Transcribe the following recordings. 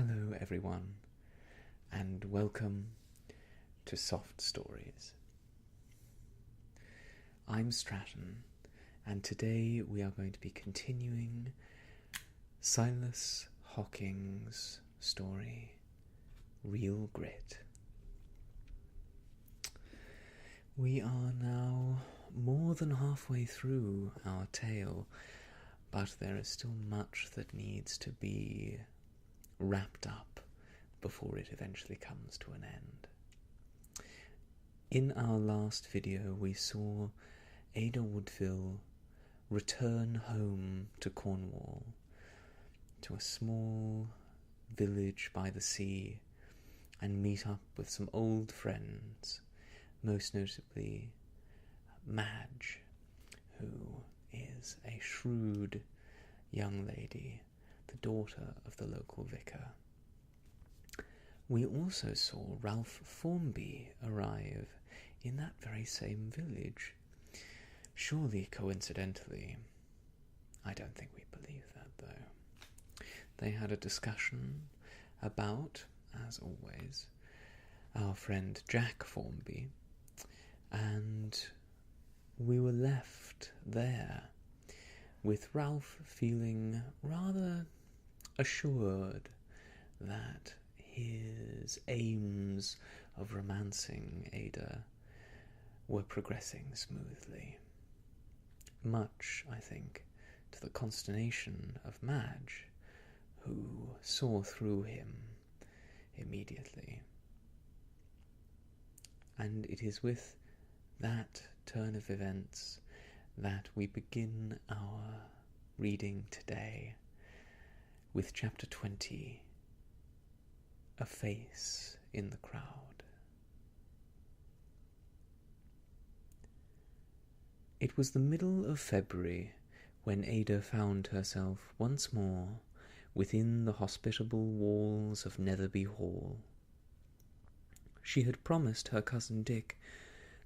Hello everyone, and welcome to Soft Stories. I'm Stratton, and today we are going to be continuing Silas Hocking's story, Real Grit. We are now more than halfway through our tale, but there is still much that needs to be wrapped up before it eventually comes to an end. In our last video, we saw Ada Woodville return home to Cornwall, to a small village by the sea, and meet up with some old friends, most notably Madge, who is a shrewd young lady, the daughter of the local vicar. We also saw Ralph Formby arrive in that very same village. Surely coincidentally. I don't think we believe that, though. They had a discussion about, as always, our friend Jack Formby, and we were left there with Ralph feeling rather assured that his aims of romancing Ada were progressing smoothly. Much, I think, to the consternation of Madge, who saw through him immediately. And it is with that turn of events that we begin our reading today with chapter 20, A Face in the Crowd. It was the middle of February when Ada found herself once more within the hospitable walls of Netherby Hall. She had promised her cousin Dick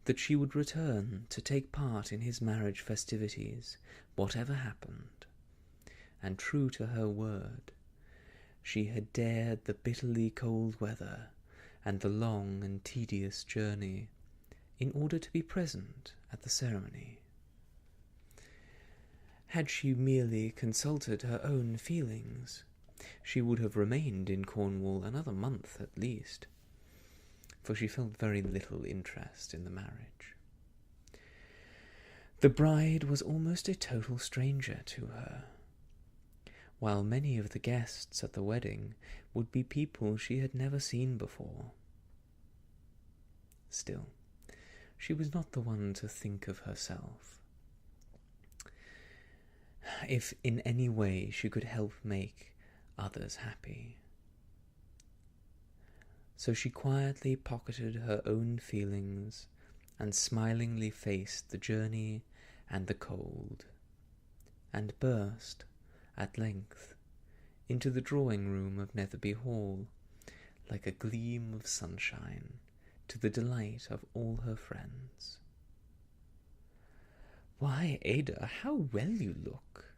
that she would return to take part in his marriage festivities, whatever happened, and true to her word, she had dared the bitterly cold weather and the long and tedious journey in order to be present at the ceremony. Had she merely consulted her own feelings, she would have remained in Cornwall another month at least, for she felt very little interest in the marriage. The bride was almost a total stranger to her, while many of the guests at the wedding would be people she had never seen before. Still, she was not the one to think of herself. If in any way she could help make others happy. So she quietly pocketed her own feelings and smilingly faced the journey and the cold, and burst, at length, into the drawing-room of Netherby Hall, like a gleam of sunshine, to the delight of all her friends. "Why, Ada, how well you look,"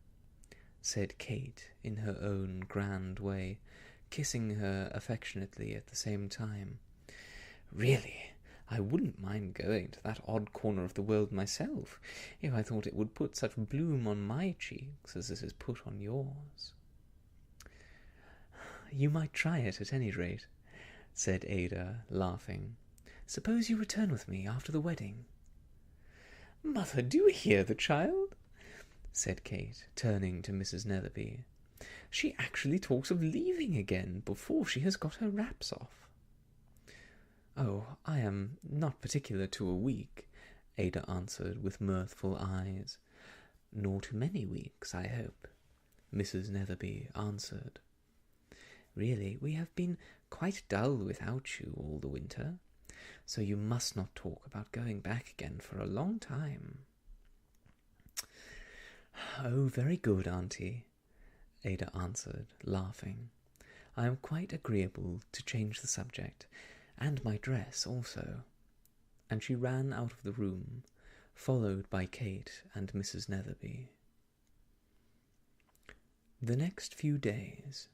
said Kate in her own grand way, kissing her affectionately at the same time. "Really, I wouldn't mind going to that odd corner of the world myself, if I thought it would put such bloom on my cheeks as it has put on yours." "You might try it at any rate," said Ada, laughing. "Suppose you return with me after the wedding." "Mother, do you hear the child?" said Kate, turning to Mrs. Netherby. "She actually talks of leaving again before she has got her wraps off." "Oh, I am not particular to a week," Ada answered with mirthful eyes. "Nor to many weeks, I hope," Mrs. Netherby answered. "Really, we have been quite dull without you all the winter, so you must not talk about going back again for a long time." "Oh, very good, Auntie," Ada answered, laughing. "I am quite agreeable to change the subject, and my dress also." And she ran out of the room, followed by Kate and Mrs. Netherby. The next few days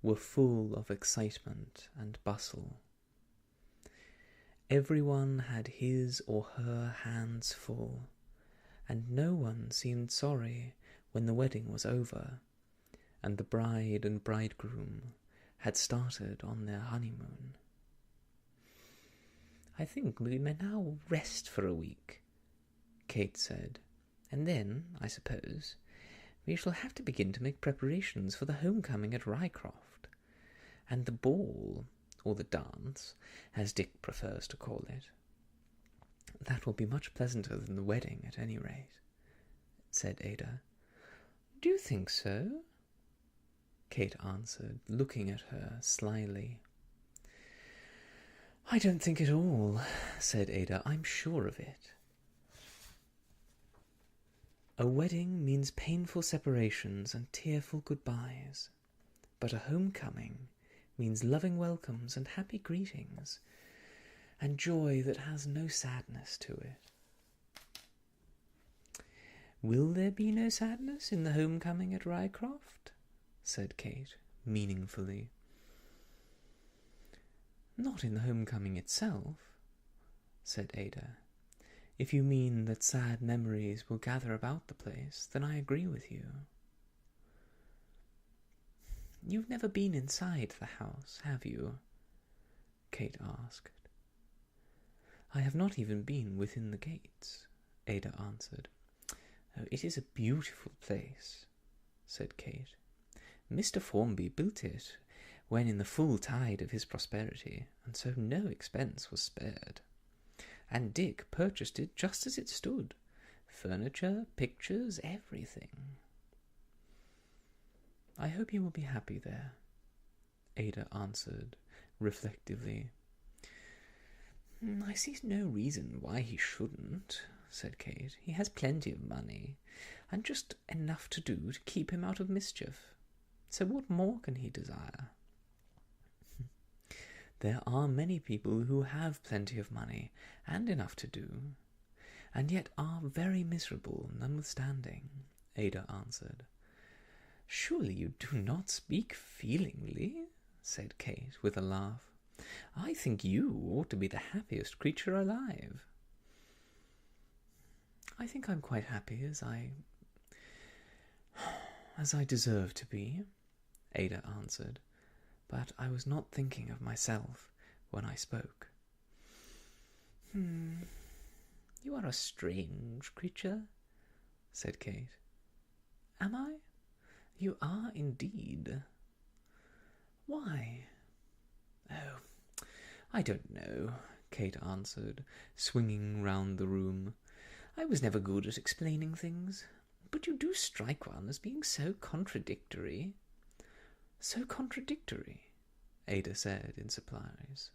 were full of excitement and bustle. Everyone had his or her hands full, and no one seemed sorry when the wedding was over, and the bride and bridegroom had started on their honeymoon. "I think we may now rest for a week," Kate said, "and then, I suppose, we shall have to begin to make preparations for the homecoming at Rycroft, and the ball, or the dance, as Dick prefers to call it. That will be much pleasanter than the wedding, at any rate," said Ada. "Do you think so?" Kate answered, looking at her slyly. "I don't think at all," said Ada. "I'm sure of it. A wedding means painful separations and tearful goodbyes, but a homecoming means loving welcomes and happy greetings, and joy that has no sadness to it." "Will there be no sadness in the homecoming at Rycroft?" said Kate, meaningfully. "Not in the homecoming itself," said Ada. "If you mean that sad memories will gather about the place, then I agree with you." "You've never been inside the house, have you?" Kate asked. "I have not even been within the gates," Ada answered. "Oh, it is a beautiful place," said Kate. "Mr. Formby built it when in the full tide of his prosperity, and so no expense was spared. And Dick purchased it just as it stood. Furniture, pictures, everything." "I hope you will be happy there," Ada answered reflectively. "I see no reason why he shouldn't," said Kate. "He has plenty of money, and just enough to do to keep him out of mischief. So what more can he desire?" "There are many people who have plenty of money and enough to do, and yet are very miserable notwithstanding," Ada answered. "Surely you do not speak feelingly," said Kate, with a laugh. "I think you ought to be the happiest creature alive." "I think I'm quite happy as I deserve to be," Ada answered, "but I was not thinking of myself when I spoke." "You are a strange creature," said Kate. "Am I? You are indeed. Why?" "Oh, I don't know," Kate answered, swinging round the room. "I was never good at explaining things, but you do strike one as being so contradictory." "So contradictory?" Ada said in surprise.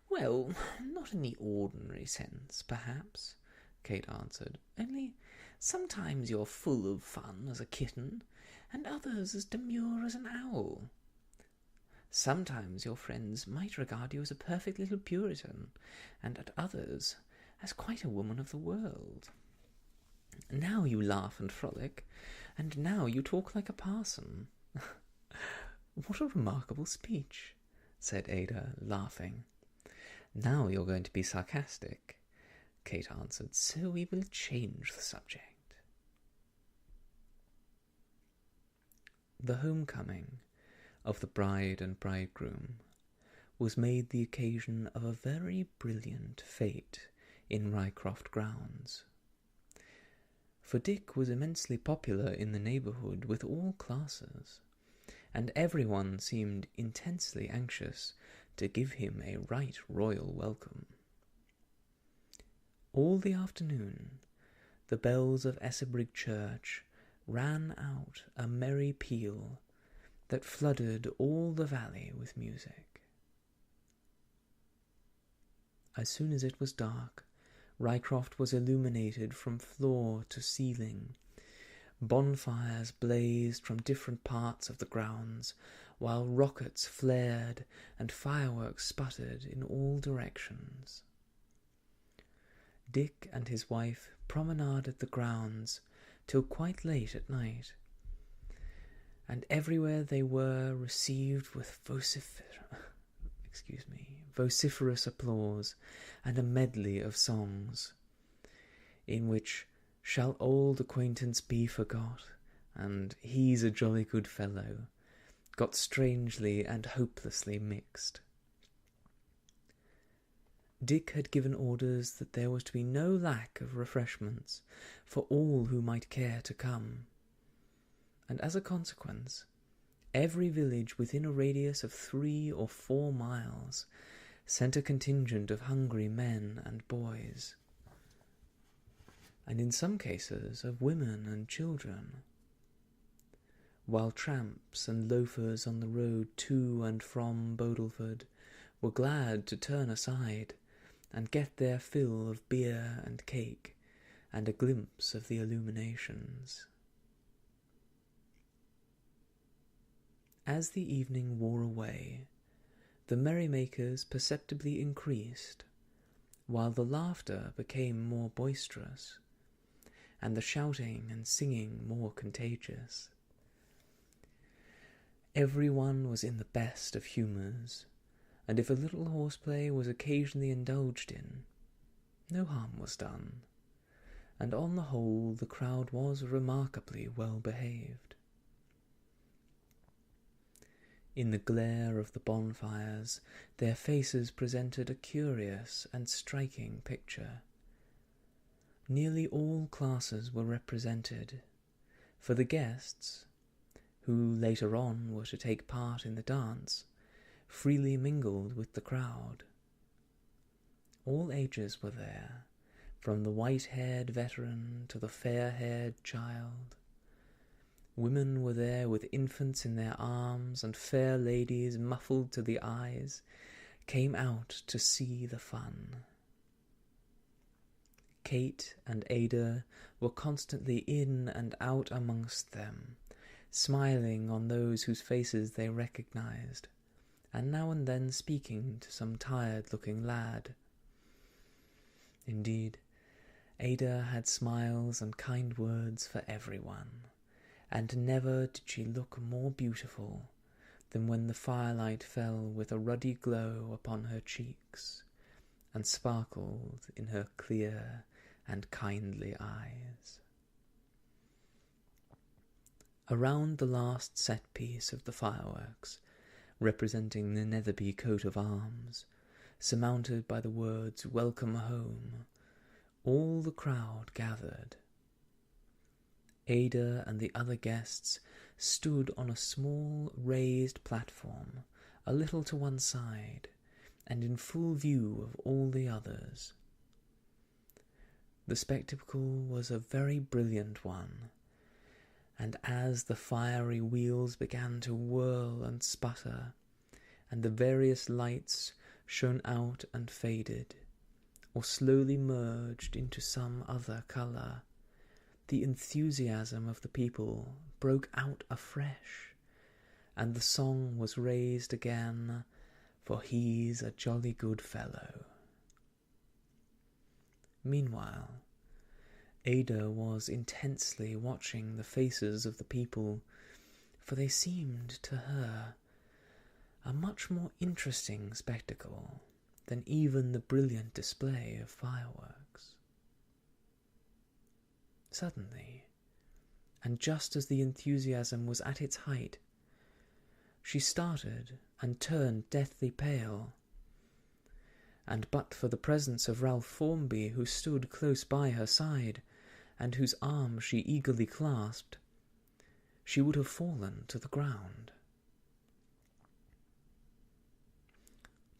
"Well, not in the ordinary sense, perhaps," Kate answered. "Only sometimes you're full of fun as a kitten, and others as demure as an owl. Sometimes your friends might regard you as a perfect little Puritan, and at others as quite a woman of the world. Now you laugh and frolic, and now you talk like a parson." "What a remarkable speech," said Ada, laughing. "Now you're going to be sarcastic," Kate answered, "so we will change the subject." The homecoming of the bride and bridegroom was made the occasion of a very brilliant fete in Rycroft grounds. For Dick was immensely popular in the neighbourhood with all classes, and everyone seemed intensely anxious to give him a right royal welcome. All the afternoon the bells of Essebrigg Church ran out a merry peal that flooded all the valley with music. As soon as it was dark, Rycroft was illuminated from floor to ceiling. Bonfires blazed from different parts of the grounds, while rockets flared and fireworks sputtered in all directions. Dick and his wife promenaded the grounds till quite late at night, and everywhere they were received with vociferous applause and a medley of songs, in which "Shall old acquaintance be forgot?" and "He's a jolly good fellow" got strangely and hopelessly mixed. Dick had given orders that there was to be no lack of refreshments for all who might care to come, and as a consequence, every village within a radius of 3 or 4 miles sent a contingent of hungry men and boys, and in some cases of women and children, while tramps and loafers on the road to and from Bodelford were glad to turn aside and get their fill of beer and cake and a glimpse of the illuminations. As the evening wore away, the merrymakers perceptibly increased, while the laughter became more boisterous, and the shouting and singing more contagious. Everyone was in the best of humours, and if a little horseplay was occasionally indulged in, no harm was done, and on the whole the crowd was remarkably well behaved. In the glare of the bonfires, their faces presented a curious and striking picture. Nearly all classes were represented, for the guests, who later on were to take part in the dance, freely mingled with the crowd. All ages were there, from the white-haired veteran to the fair-haired child. Women were there with infants in their arms, and fair ladies, muffled to the eyes, came out to see the fun. Kate and Ada were constantly in and out amongst them, smiling on those whose faces they recognized, and now and then speaking to some tired-looking lad. Indeed, Ada had smiles and kind words for everyone, and never did she look more beautiful than when the firelight fell with a ruddy glow upon her cheeks, and sparkled in her clear and kindly eyes. Around the last set-piece of the fireworks, representing the Netherby coat of arms, surmounted by the words "Welcome Home," all the crowd gathered. Ada and the other guests stood on a small raised platform, a little to one side, and in full view of all the others. The spectacle was a very brilliant one, and as the fiery wheels began to whirl and sputter, and the various lights shone out and faded, or slowly merged into some other colour, the enthusiasm of the people broke out afresh, and the song was raised again, "For he's a jolly good fellow." Meanwhile, Ada was intensely watching the faces of the people, for they seemed to her a much more interesting spectacle than even the brilliant display of fireworks. Suddenly, and just as the enthusiasm was at its height, she started and turned deathly pale, and but for the presence of Ralph Formby, who stood close by her side, and whose arm she eagerly clasped, she would have fallen to the ground.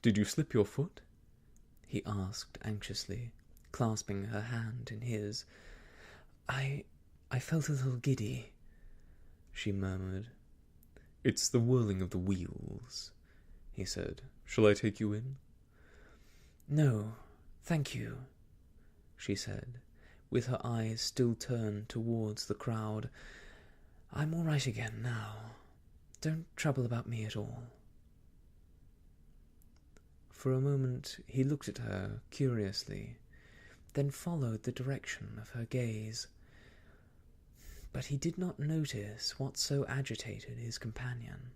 "Did you slip your foot?" he asked anxiously, clasping her hand in his. I felt a little giddy," she murmured. "It's the whirling of the wheels," he said. "Shall I take you in?" "No, thank you," she said, with her eyes still turned towards the crowd. "I'm all right again now. Don't trouble about me at all." For a moment he looked at her curiously, then followed the direction of her gaze. But he did not notice what so agitated his companion.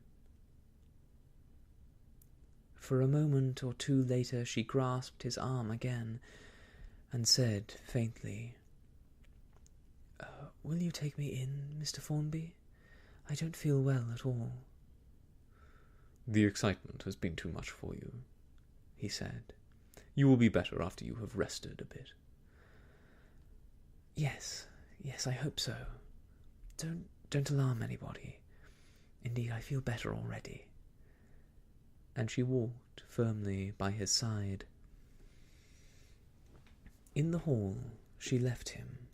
For a moment or two later she grasped his arm again and said faintly, "Will you take me in, Mr. Formby? I don't feel well at all." "The excitement has been too much for you," he said. "You will be better after you have rested a bit." Yes, I hope so. Don't alarm anybody. Indeed, I feel better already." And she walked firmly by his side. In the hall she left him,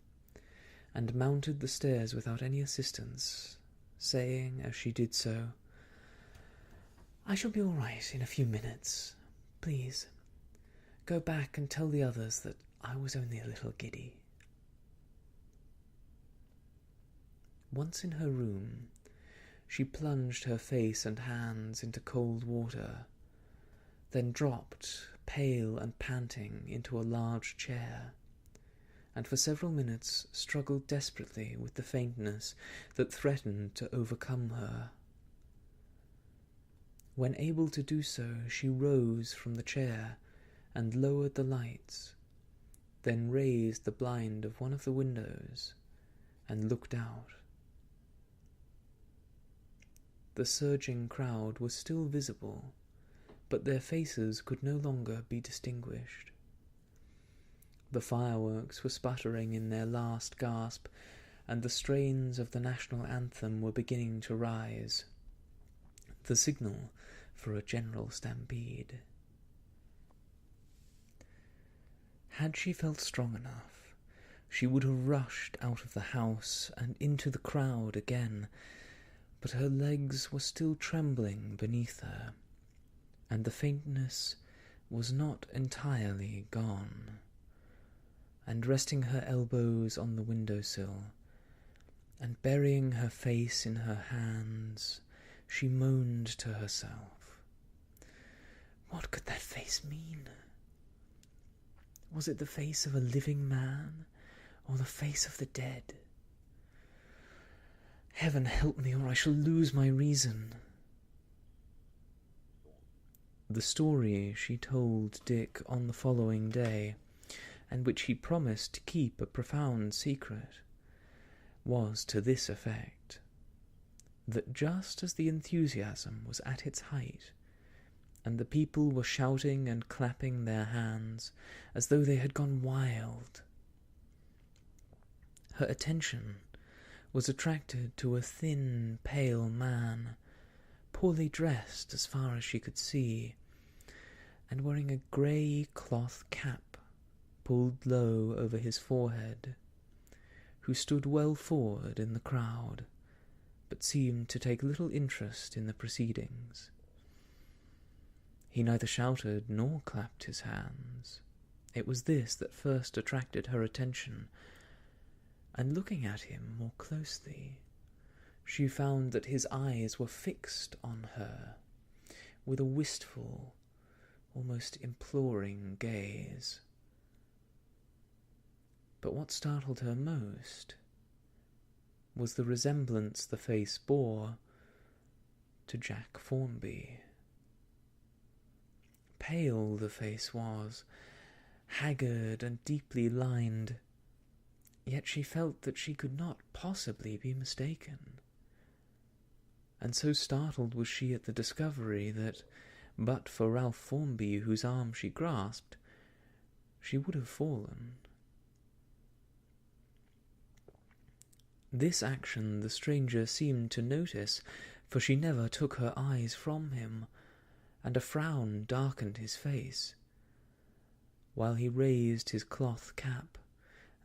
and mounted the stairs without any assistance, saying as she did so, "I shall be all right in a few minutes. Please, go back and tell the others that I was only a little giddy." Once in her room, she plunged her face and hands into cold water, then dropped, pale and panting, into a large chair, and for several minutes struggled desperately with the faintness that threatened to overcome her. When able to do so, she rose from the chair and lowered the lights, then raised the blind of one of the windows and looked out. The surging crowd was still visible, but their faces could no longer be distinguished. The fireworks were sputtering in their last gasp, and the strains of the national anthem were beginning to rise, the signal for a general stampede. Had she felt strong enough, she would have rushed out of the house and into the crowd again, but her legs were still trembling beneath her, and the faintness was not entirely gone, and resting her elbows on the window-sill, and burying her face in her hands, she moaned to herself. What could that face mean? Was it the face of a living man, or the face of the dead? Heaven help me, or I shall lose my reason. The story she told Dick on the following day, and which he promised to keep a profound secret, was to this effect: that just as the enthusiasm was at its height, and the people were shouting and clapping their hands as though they had gone wild, her attention was attracted to a thin, pale man, poorly dressed as far as she could see, and wearing a grey cloth cap pulled low over his forehead, who stood well forward in the crowd, but seemed to take little interest in the proceedings. He neither shouted nor clapped his hands. It was this that first attracted her attention, and looking at him more closely, she found that his eyes were fixed on her with a wistful, almost imploring gaze. But what startled her most was the resemblance the face bore to Jack Formby. Pale the face was, haggard and deeply lined, yet she felt that she could not possibly be mistaken. And so startled was she at the discovery that, but for Ralph Formby, whose arm she grasped, she would have fallen. This action the stranger seemed to notice, for she never took her eyes from him, and a frown darkened his face, while he raised his cloth cap,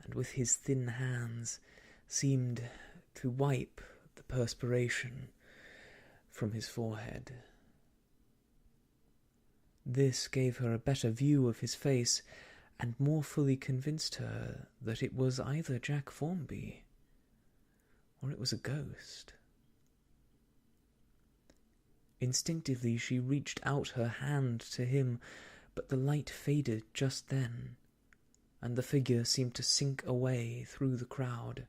and with his thin hands seemed to wipe the perspiration from his forehead. This gave her a better view of his face, and more fully convinced her that it was either Jack Formby, or it was a ghost. Instinctively she reached out her hand to him, but the light faded just then, and the figure seemed to sink away through the crowd,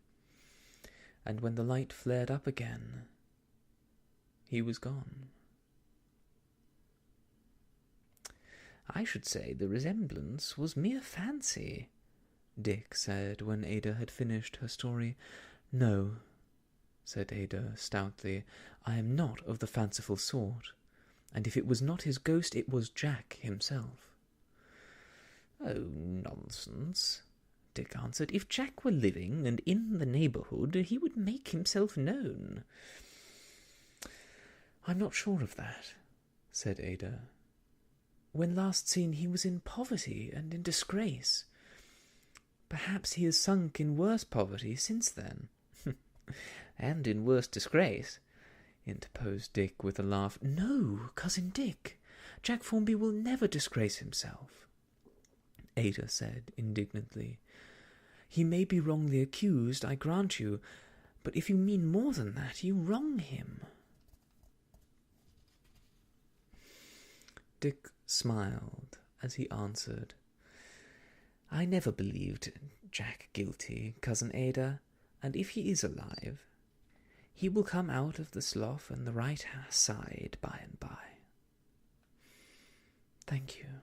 and when the light flared up again, he was gone. "I should say the resemblance was mere fancy," Dick said when Ada had finished her story. "No," said Ada stoutly, "I am not of the fanciful sort, and if it was not his ghost, it was Jack himself." "Oh, nonsense," Dick answered. "If Jack were living and in the neighbourhood, he would make himself known." "I'm not sure of that," said Ada. "When last seen he was in poverty and in disgrace. Perhaps he has sunk in worse poverty since then." "And in worse disgrace," interposed Dick with a laugh. "No, Cousin Dick, Jack Formby will never disgrace himself," Ada said indignantly. "He may be wrongly accused, I grant you, but if you mean more than that, you wrong him." Dick smiled as he answered, "I never believed Jack guilty, Cousin Ada, and if he is alive, he will come out of the slough on the right side by and by." "Thank you,"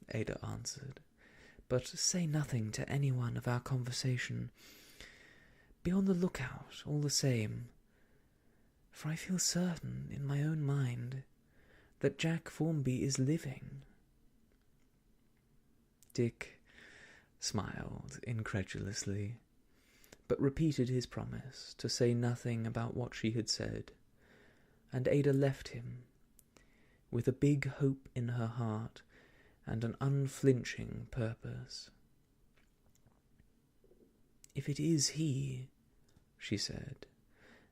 Ada answered, "but say nothing to anyone of our conversation. Be on the lookout all the same, for I feel certain in my own mind that Jack Formby is living." Dick smiled incredulously, but repeated his promise to say nothing about what she had said, and Ada left him, with a big hope in her heart and an unflinching purpose. "If it is he," she said,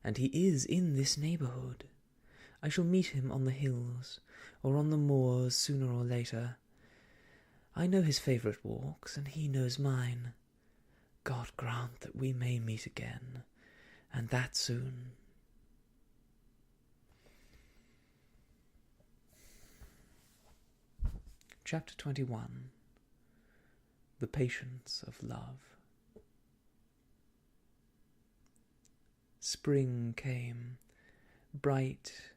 "and he is in this neighbourhood, I shall meet him on the hills or on the moors sooner or later. I know his favourite walks, and he knows mine. God grant that we may meet again, and that soon." Chapter 21. The Patience of Love. Spring came, bright,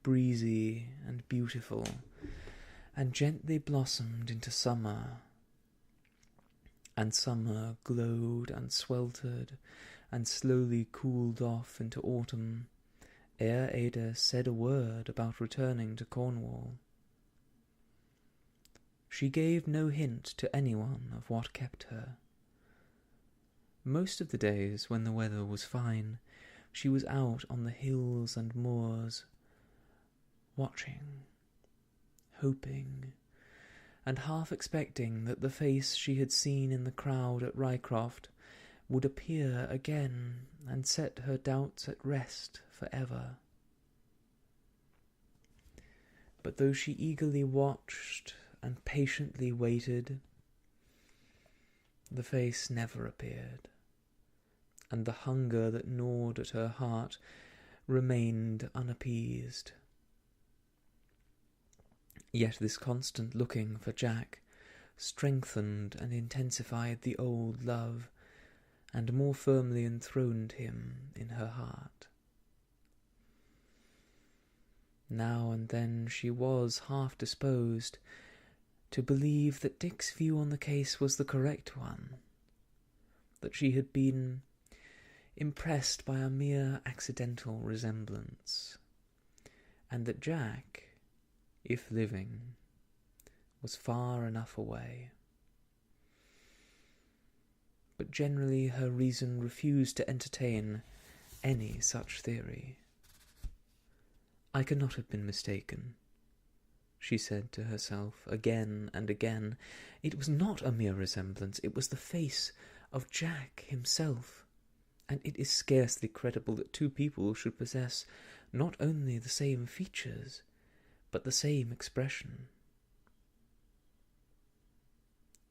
breezy, and beautiful, and gently blossomed into summer, and summer glowed and sweltered and slowly cooled off into autumn, ere Ada said a word about returning to Cornwall. She gave no hint to anyone of what kept her. Most of the days, when the weather was fine, she was out on the hills and moors, watching, hoping, and half expecting that the face she had seen in the crowd at Rycroft would appear again and set her doubts at rest for ever. But though she eagerly watched and patiently waited, the face never appeared, and the hunger that gnawed at her heart remained unappeased. Yet this constant looking for Jack strengthened and intensified the old love, and more firmly enthroned him in her heart. Now and then she was half disposed to believe that Dick's view on the case was the correct one, that she had been impressed by a mere accidental resemblance, and that Jack, if living, was far enough away. But generally her reason refused to entertain any such theory. "I cannot have been mistaken," she said to herself again and again. It was not a mere resemblance, it was the face of Jack himself, and it is scarcely credible that two people should possess not only the same features, but the same expression.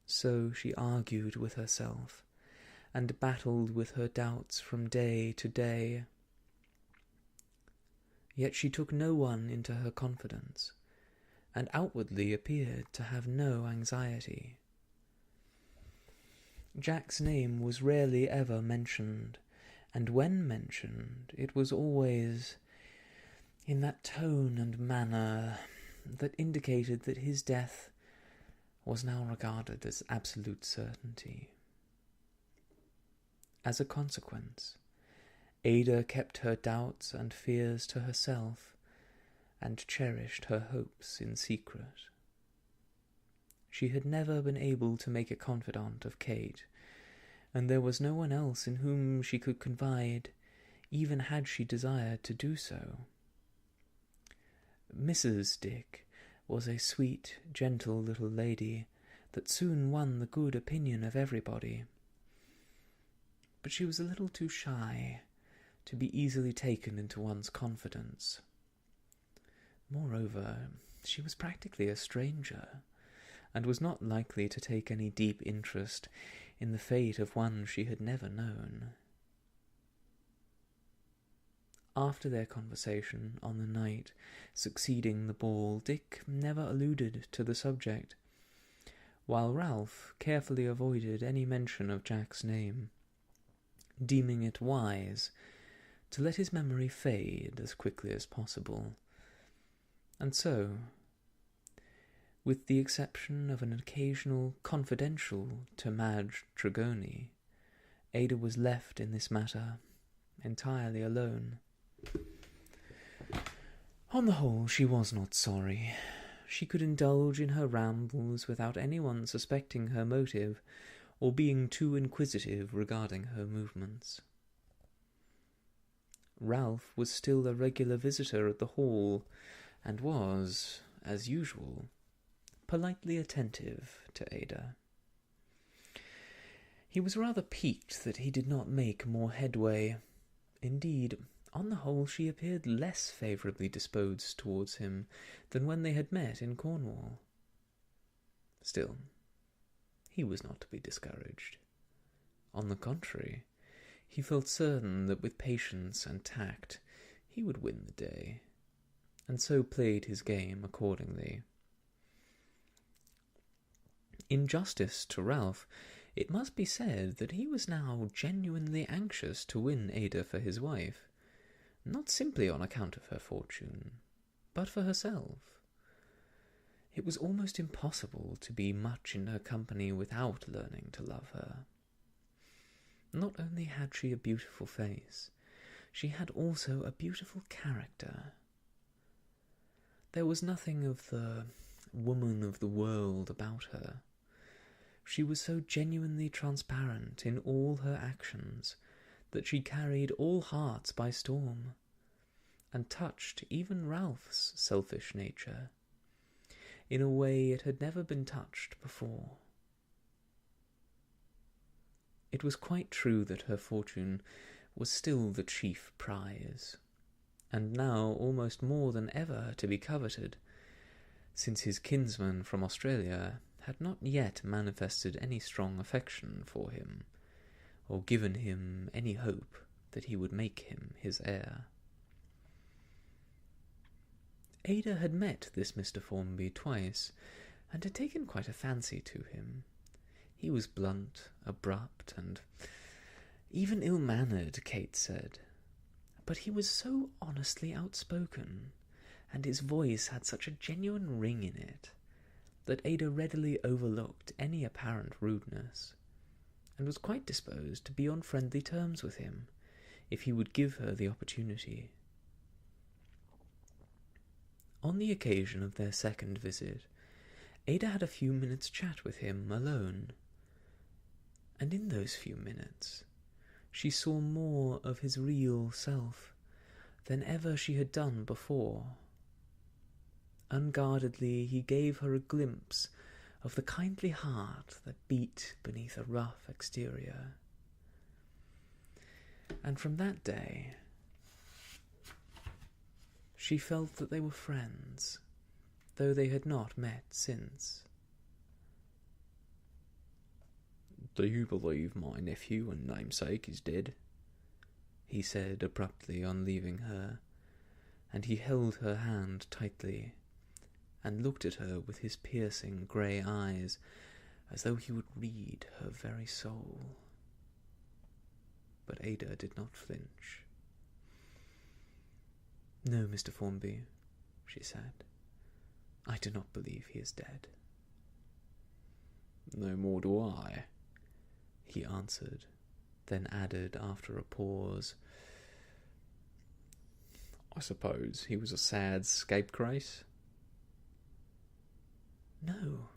So she argued with herself, and battled with her doubts from day to day. Yet she took no one into her confidence, and outwardly appeared to have no anxiety. Jack's name was rarely ever mentioned, and when mentioned, it was always in that tone and manner that indicated that his death was now regarded as absolute certainty. As a consequence, Ada kept her doubts and fears to herself, and cherished her hopes in secret. She had never been able to make a confidant of Kate, and there was no one else in whom she could confide, even had she desired to do so. Mrs. Dick was a sweet, gentle little lady that soon won the good opinion of everybody, but she was a little too shy to be easily taken into one's confidence. Moreover, she was practically a stranger, and was not likely to take any deep interest in the fate of one she had never known. After their conversation on the night succeeding the ball, Dick never alluded to the subject, while Ralph carefully avoided any mention of Jack's name, deeming it wise to let his memory fade as quickly as possible. And so, with the exception of an occasional confidential to Madge Tregony, Ada was left in this matter entirely alone. On the whole, she was not sorry. She could indulge in her rambles without anyone suspecting her motive or being too inquisitive regarding her movements. Ralph was still a regular visitor at the hall, and was, as usual, politely attentive to Ada. He was rather piqued that he did not make more headway. Indeed, on the whole, she appeared less favourably disposed towards him than when they had met in Cornwall. Still, he was not to be discouraged. On the contrary, he felt certain that with patience and tact he would win the day, and so played his game accordingly. In justice to Ralph, it must be said that he was now genuinely anxious to win Ada for his wife, not simply on account of her fortune, but for herself. It was almost impossible to be much in her company without learning to love her. Not only had she a beautiful face, she had also a beautiful character. There was nothing of the woman of the world about her. She was so genuinely transparent in all her actions that she carried all hearts by storm, and touched even Ralph's selfish nature in a way it had never been touched before. It was quite true that her fortune was still the chief prize, and now almost more than ever to be coveted, since his kinsman from Australia had not yet manifested any strong affection for him, or given him any hope that he would make him his heir. Ada had met this Mr. Formby twice, and had taken quite a fancy to him. He was blunt, abrupt, and even ill-mannered, Kate said, but he was so honestly outspoken, and his voice had such a genuine ring in it, that Ada readily overlooked any apparent rudeness, and was quite disposed to be on friendly terms with him, if he would give her the opportunity. On the occasion of their second visit, Ada had a few minutes' chat with him alone, and in those few minutes she saw more of his real self than ever she had done before. Unguardedly he gave her a glimpse of the kindly heart that beat beneath a rough exterior. And from that day she felt that they were friends, though they had not met since. "Do you believe my nephew and namesake is dead?" he said abruptly on leaving her, and he held her hand tightly, and looked at her with his piercing grey eyes, as though he would read her very soul. but Ada did not flinch. "No, Mr. Formby," she said. "I do not believe he is dead." "No more do I," he answered, then added after a pause, "I suppose he was a sad scapegrace?" "No,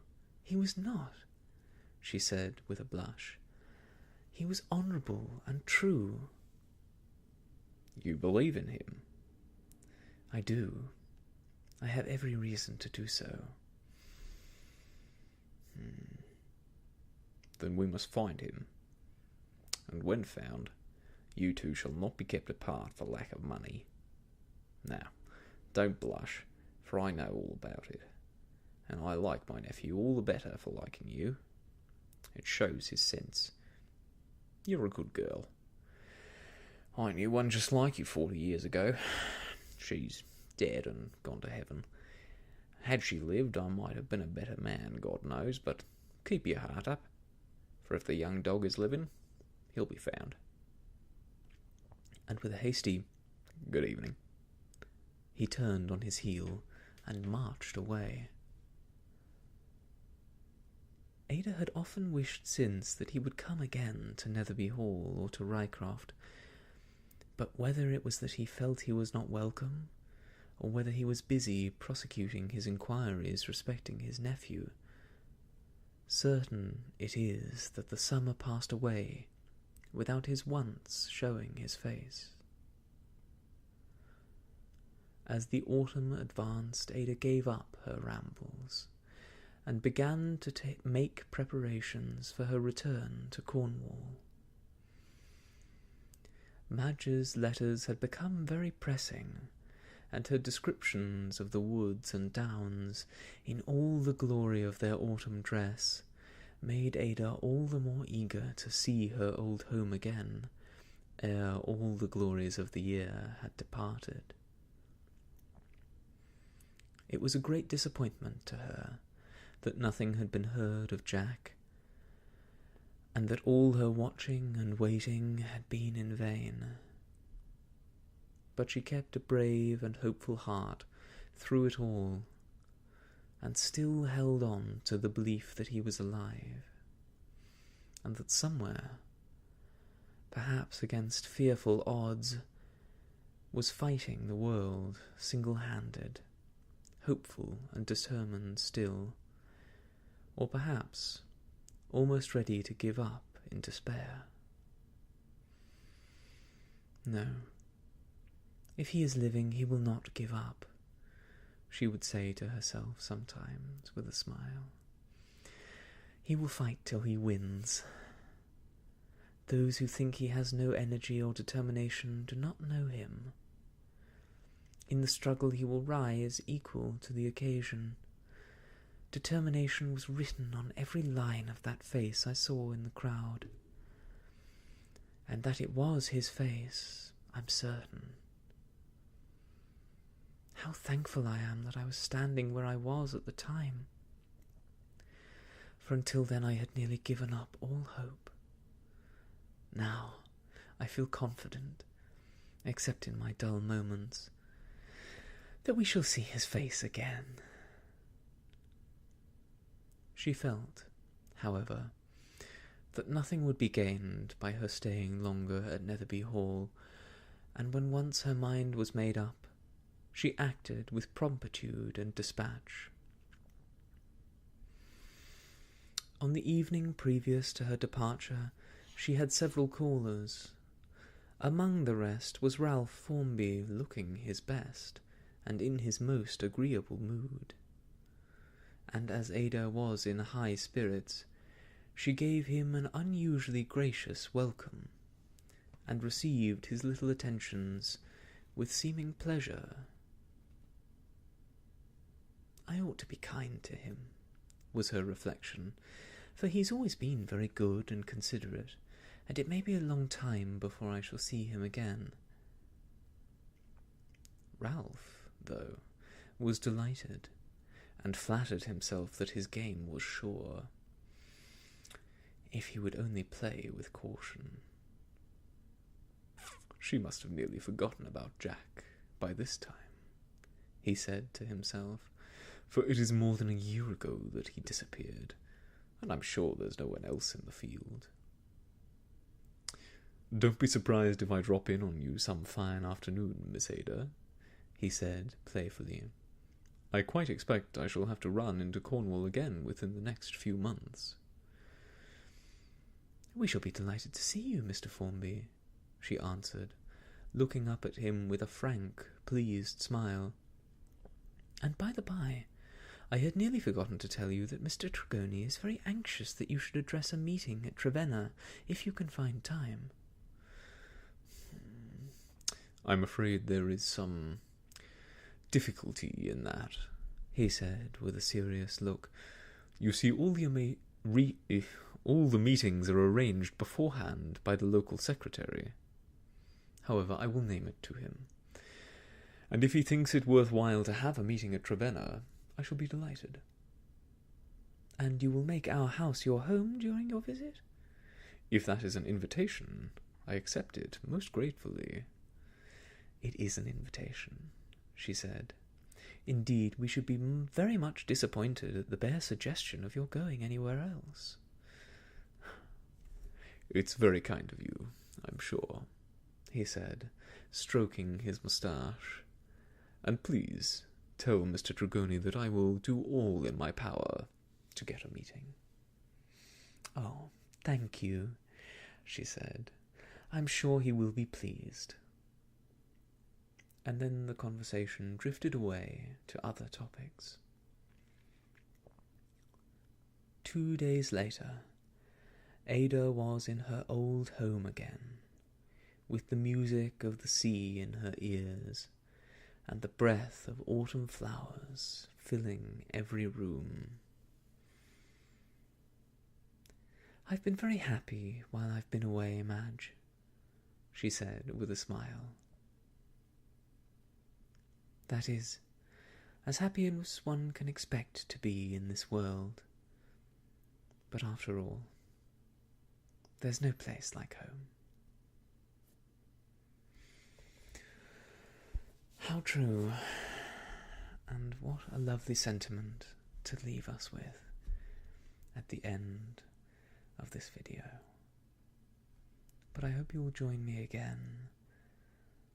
he was not," she said with a blush. "He was honourable and true." "You believe in him?" "I do. I have every reason to do so." "Then we must find him. And when found, you two shall not be kept apart for lack of money. Now, don't blush, for I know all about it, and I like my nephew all the better for liking you. It shows his sense. You're a good girl. I knew one just like you 40 years ago. She's dead and gone to heaven. Had she lived, I might have been a better man, God knows, but keep your heart up, for if the young dog is living, he'll be found." And with a hasty "Good evening," he turned on his heel and marched away. Ada had often wished since that he would come again to Netherby Hall or to Rycroft, but whether it was that he felt he was not welcome, or whether he was busy prosecuting his inquiries respecting his nephew, certain it is that the summer passed away without his once showing his face. As the autumn advanced, Ada gave up her rambles, and began to make preparations for her return to Cornwall. Madge's letters had become very pressing, and her descriptions of the woods and downs, in all the glory of their autumn dress, made Ada all the more eager to see her old home again, ere all the glories of the year had departed. It was a great disappointment to her that nothing had been heard of Jack, and that all her watching and waiting had been in vain. But she kept a brave and hopeful heart through it all, and still held on to the belief that he was alive, and that somewhere, perhaps against fearful odds, was fighting the world single-handed, hopeful and determined still, or perhaps almost ready to give up in despair. "No, if he is living, he will not give up," she would say to herself sometimes with a smile. "He will fight till he wins. Those who think he has no energy or determination do not know him. In the struggle he will rise equal to the occasion. Determination was written on every line of that face I saw in the crowd, and that it was his face, I'm certain. How thankful I am that I was standing where I was at the time, for until then I had nearly given up all hope. Now I feel confident, except in my dull moments, that we shall see his face again." She felt, however, that nothing would be gained by her staying longer at Netherby Hall, and when once her mind was made up, she acted with promptitude and dispatch. On the evening previous to her departure, she had several callers. Among the rest was Ralph Formby, looking his best, and in his most agreeable mood. And as Ada was in high spirits, she gave him an unusually gracious welcome, and received his little attentions with seeming pleasure. "I ought to be kind to him," was her reflection, "for he's always been very good and considerate, and it may be a long time before I shall see him again." Ralph, though, was delighted, and flattered himself that his game was sure, if he would only play with caution. She must have nearly forgotten about Jack by this time, he said to himself, for it is more than a year ago that he disappeared, and I'm sure there's no one else in the field. Don't be surprised if I drop in on you some fine afternoon, Miss Ada, he said playfully. I quite expect I shall have to run into Cornwall again within the next few months. We shall be delighted to see you, Mr. Formby, she answered, looking up at him with a frank, pleased smile. And by the by, I had nearly forgotten to tell you that Mr. Tregony is very anxious that you should address a meeting at Trevenna, if you can find time. I'm afraid there is some difficulty in that, he said with a serious look. You see, all the meetings are arranged beforehand by the local secretary. However, I will name it to him, and if he thinks it worthwhile to have a meeting at Trevenna, I shall be delighted. And you will make our house your home during your visit? If that is an invitation, I accept it most gratefully. It is an invitation, she said. Indeed, we should be very much disappointed at the bare suggestion of your going anywhere else. It's very kind of you, I'm sure, he said, stroking his moustache. And please tell Mr. Tregony that I will do all in my power to get a meeting. Oh, thank you, she said. I'm sure he will be pleased. And then the conversation drifted away to other topics. 2 days later, Ada was in her old home again, with the music of the sea in her ears, and the breath of autumn flowers filling every room. I've been very happy while I've been away, Madge, she said with a smile. That is, as happy as one can expect to be in this world. But after all, there's no place like home. How true, and what a lovely sentiment to leave us with at the end of this video. But I hope you will join me again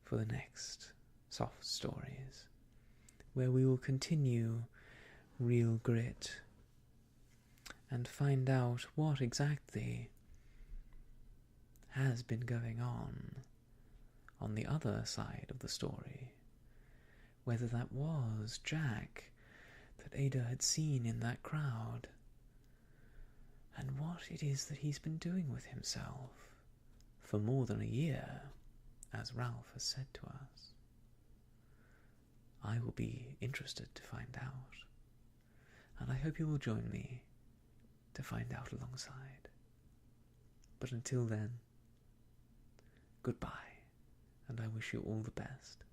for the next Soft Stories, where we will continue Real Grit and find out what exactly has been going on the other side of the story, whether that was Jack that Ada had seen in that crowd, and what it is that he's been doing with himself for more than a year, as Ralph has said to us. I will be interested to find out, and I hope you will join me to find out alongside. But until then, goodbye, and I wish you all the best.